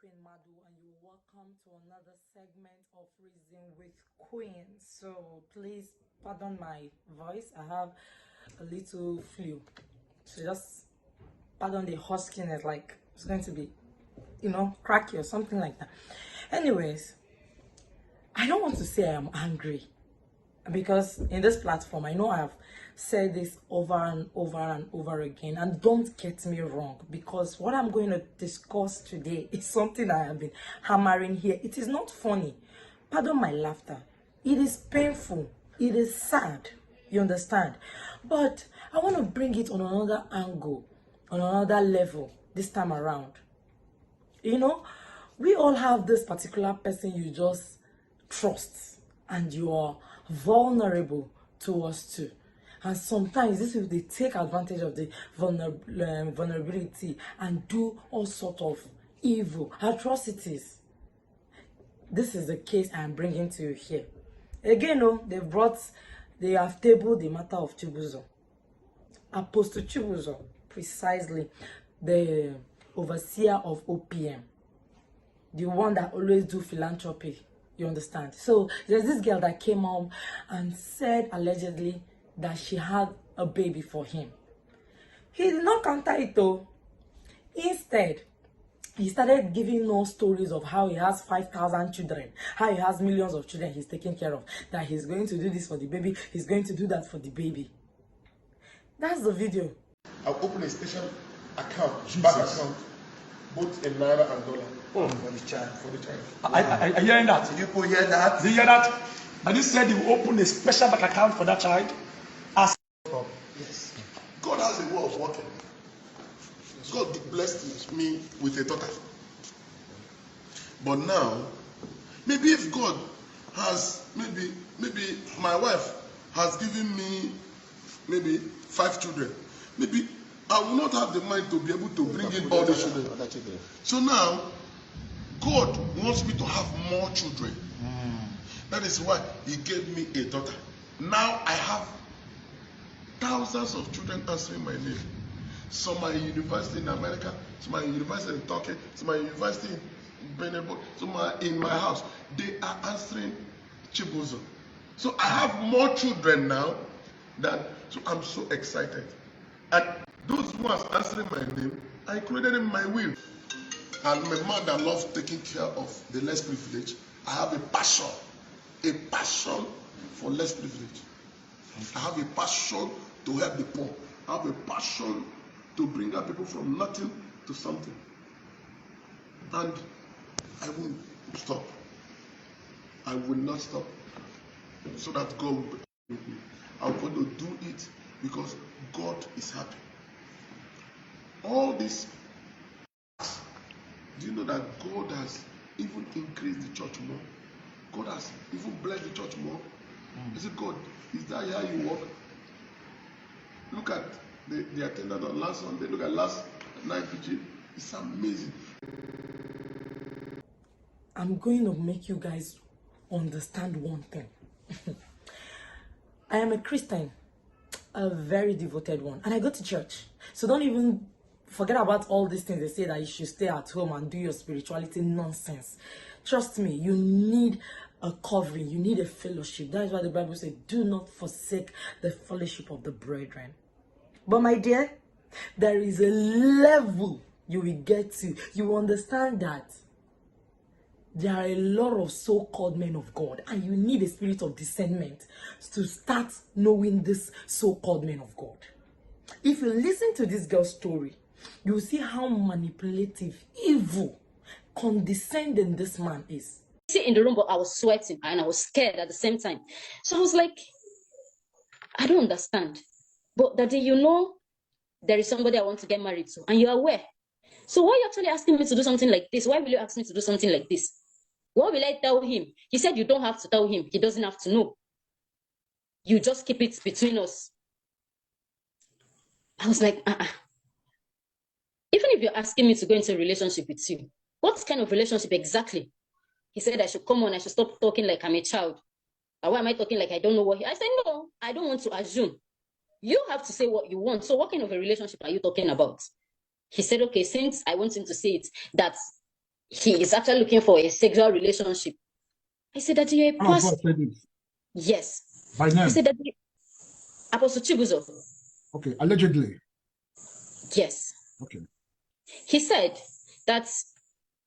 Queen Madu, and you're welcome to another segment of Reason with Queen. So please pardon my voice. I have a little flu, so just pardon the huskiness. Like it's going to be, cracky or something like that. Anyways, I don't want to say I am angry, because in this platform I know I have said this over and over and over again, and don't get me wrong, because what I'm going to discuss today is something I have been hammering here. It is not funny, pardon my laughter, it is painful, it is sad, you understand, but I want to bring it on another angle, on another level this time around. We all have this particular person you just trust, and you are vulnerable towards too. And sometimes this is they take advantage of the vulnerability and do all sort of evil atrocities. This is the case I am bringing to you here. Again, they have tabled the matter of Chibuzor. Apostle Chibuzor, precisely the overseer of OPM, the one that always do philanthropy. You understand? So there's this girl that came home and said allegedly that she had a baby for him. He did not counter it though. Instead, he started giving us stories of how he has 5,000 children, how he has millions of children he's taking care of, that he's going to do this for the baby, he's going to do that for the baby. That's the video. I'll open a special account, bank account, both in Naira and dollar. For the child. For the child. I hearing that. Did you people hear that? Did you hear that? And he said he will open a special bank account for that child. Yes. God has a way of working. God blessed me with a daughter. But now, maybe if God has, maybe my wife has given me maybe 5 children, maybe I will not have the mind to be able to bring in all the children. So now, God wants me to have more children. That is why He gave me a daughter. Now I have thousands of children answering my name. Some are in university in America, some are in university in Turkey, some are in university in Benin, some are in my house. They are answering Chibuzor. So I have more children now so I'm so excited. And those who are answering my name, I created in my will. I'm a man that loves taking care of the less privileged. I have a passion for less privilege. I have a passion to help the poor. I have a passion to bring up people from nothing to something. And I won't stop. I will not stop. So that God will be with me. I'm going to do it because God is happy. All this, do you know that God has even increased the church more? God has even blessed the church more. I said, God, is that how you work? Look at the attendance on last Sunday. Look at last night vigil. It's amazing. I'm going to make you guys understand one thing. I am a Christian, a very devoted one, and I go to church. So don't even forget about all these things they say that you should stay at home and do your spirituality nonsense. Trust me, you need a covering, you need a fellowship. That is why the Bible says, do not forsake the fellowship of the brethren. But my dear, there is a level you will get to. You will understand that there are a lot of so-called men of God, and you need a spirit of discernment to start knowing this so-called men of God. If you listen to this girl's story, you will see how manipulative, evil, condescending this man is. In the room, but I was sweating and I was scared at the same time. So I was like, I don't understand. But Daddy, there is somebody I want to get married to, and you're aware. So why are you actually asking me to do something like this? Why will you ask me to do something like this? What will I tell him? He said you don't have to tell him. He doesn't have to know. You just keep it between us. I was like, Even if you're asking me to go into a relationship with you, what kind of relationship exactly? He said I should come on, I should stop talking like I'm a child. And why am I talking like I don't know what I said, no, I don't want to assume. You have to say what you want. So what kind of a relationship are you talking about? He said, okay, since I want him to say it, that he is actually looking for a sexual relationship. I said that you're a Man of pastor. God said it. Yes. By He name. said that Apostle Chibuzor. Okay, allegedly. Yes. Okay. He said that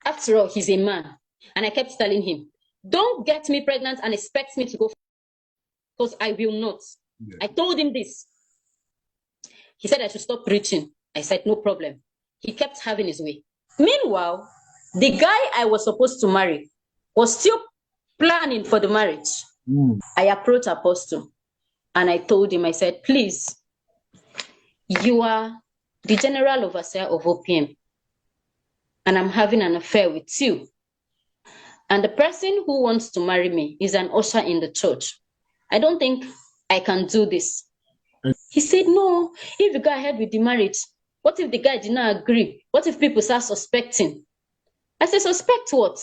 after all, he's a man. And I kept telling him, don't get me pregnant and expect me to go, because I will not. Yeah. I told him this. He said I should stop preaching. I said, no problem. He kept having his way. Meanwhile, the guy I was supposed to marry was still planning for the marriage. I approached Apostle and I told him, I said, please, you are the general overseer of OPM, and I'm having an affair with you. And the person who wants to marry me is an usher in the church. I don't think I can do this. He said, no, if you go ahead with the marriage, what if the guy did not agree? What if people start suspecting? I said, suspect what?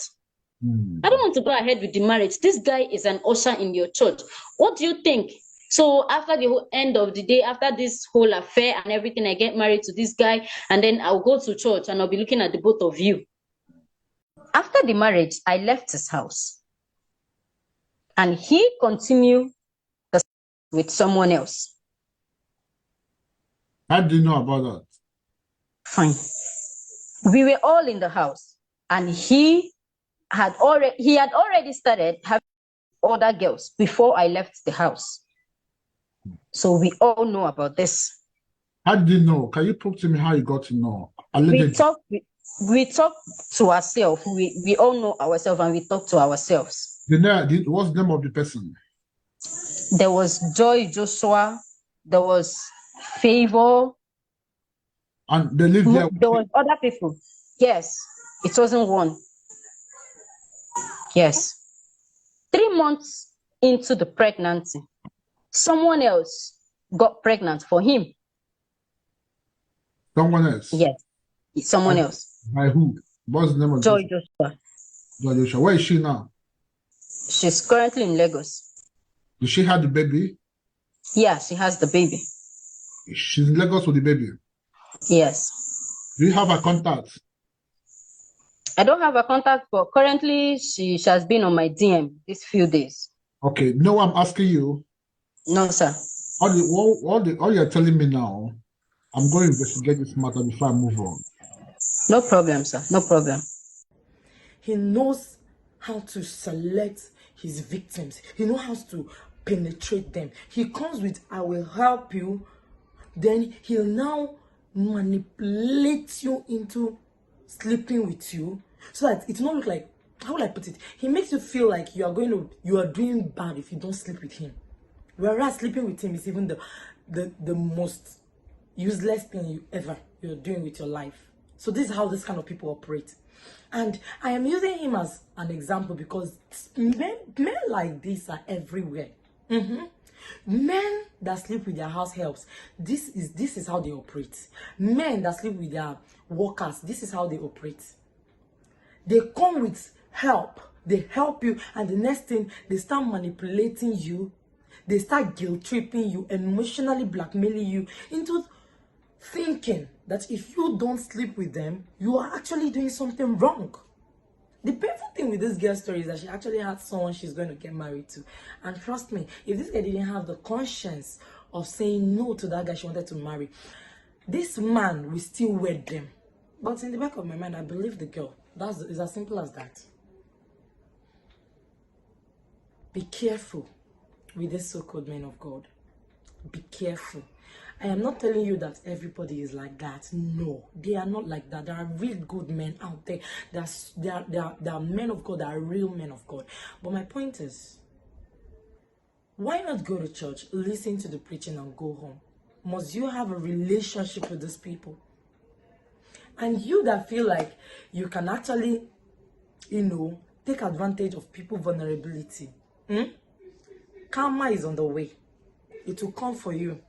I don't want to go ahead with the marriage. This guy is an usher in your church. What do you think? So after the whole end of the day, after this whole affair and everything, I get married to this guy, and then I'll go to church and I'll be looking at the both of you. After the marriage, I left his house. And he continued with someone else. How do you know about that? Fine. We were all in the house, and he had already started having other girls before I left the house. So we all know about this. How did you know? Can you prove to me how you got to know? Allegedly. We talk to ourselves. We all know ourselves, and we talk to ourselves. What's the name of the person? There was Joy Joshua. There was Favor. And they live there. There was other people. Yes, it wasn't one. Yes. 3 months into the pregnancy, someone else got pregnant for him. Someone else? Yes, someone else. By who? What's the name of Joy Joshua. Joy Joshua. Where is she now? She's currently in Lagos. Does she have the baby? Yeah, she has the baby. She's in Lagos with the baby? Yes. Do you have her contact? I don't have a contact, but currently she has been on my DM these few days. Okay, no, I'm asking you. No, sir. All you're telling me now, I'm going to investigate this matter before I move on. No problem, sir. No problem. He knows how to select his victims. He knows how to penetrate them. He comes with, I will help you. Then he'll now manipulate you into sleeping with you, so that it not look like, how will I put it? He makes you feel like you are doing bad if you don't sleep with him. Whereas sleeping with him is even the most useless thing you're doing with your life. So this is how this kind of people operate. And I am using him as an example because men like this are everywhere. Men that sleep with their house helps, this is how they operate. Men that sleep with their workers, this is how they operate. They come with help, they help you, and the next thing, they start manipulating you, they start guilt tripping you, emotionally blackmailing you into thinking that if you don't sleep with them, you are actually doing something wrong. The painful thing with this girl's story is that she actually had someone she's going to get married to. And trust me, if this girl didn't have the conscience of saying no to that guy she wanted to marry, this man will still wed them. But in the back of my mind, I believe the girl. It's as simple as that. Be careful with this so-called men of God. Be careful. I am not telling you that everybody is like that. No, they are not like that. There are real good men out there. There are men of God that are real men of God. But my point is, why not go to church, listen to the preaching, and go home? Must you have a relationship with these people? And you that feel like you can actually, take advantage of people's vulnerability. Karma is on the way. It will come for you.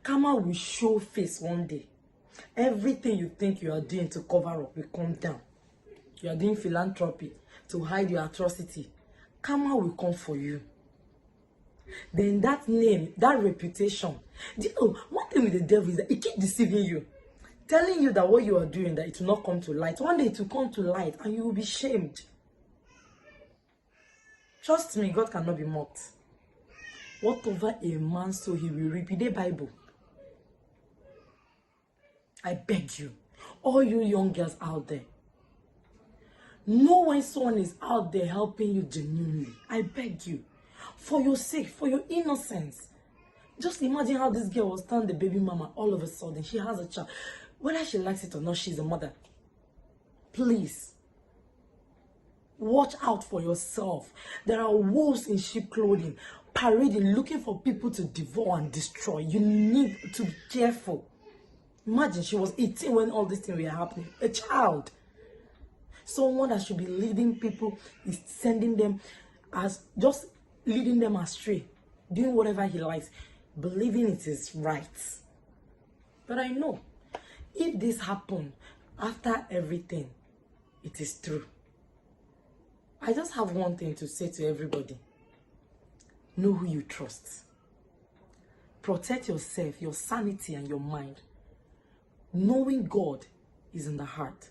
Karma will show face one day. Everything you think you are doing to cover up will come down. You are doing philanthropy to hide your atrocity. Karma will come for you. Then that name, that reputation. Do you know, one thing with the devil is that he keeps deceiving you. telling you that what you are doing, that it will not come to light. One day it will come to light and you will be shamed. Trust me, God cannot be mocked. Whatever a man sow, he will reap. The Bible. I beg you, all you young girls out there, know when someone is out there helping you genuinely. I beg you, for your sake, for your innocence. Just imagine how this girl was turn the baby mama all of a sudden. She has a child. Whether she likes it or not, she's a mother. Please, watch out for yourself. There are wolves in sheep clothing, parading, looking for people to devour and destroy. You need to be careful. Imagine she was 18 when all these things were happening. A child. Someone that should be leading people is sending them as, just leading them astray, doing whatever he likes, believing it is right. But I know, if this happened after everything, it is true. I just have one thing to say to everybody. Know who you trust. Protect yourself, your sanity and your mind. Knowing God is in the heart.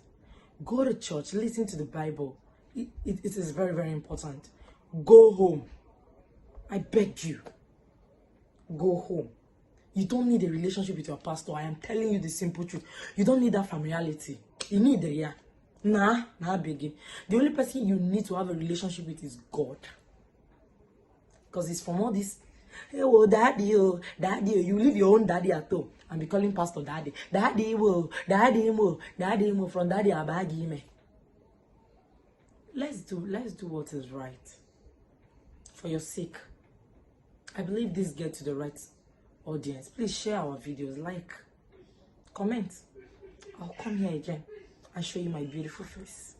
Go to church, listen to the Bible. It is very, very important. Go home. I beg you. Go home. You don't need a relationship with your pastor. I am telling you the simple truth. You don't need that familiarity. You need the yeah. Nah, biggie. The only person you need to have a relationship with is God. Because it's from all this, hey, well, daddy, you leave your own daddy at home and be calling pastor daddy. Daddy, from daddy, abagi me. Let's do what is right. For your sake. I believe this gets to the right audience. Please share our videos, like, comment. I'll come here again and show you my beautiful face.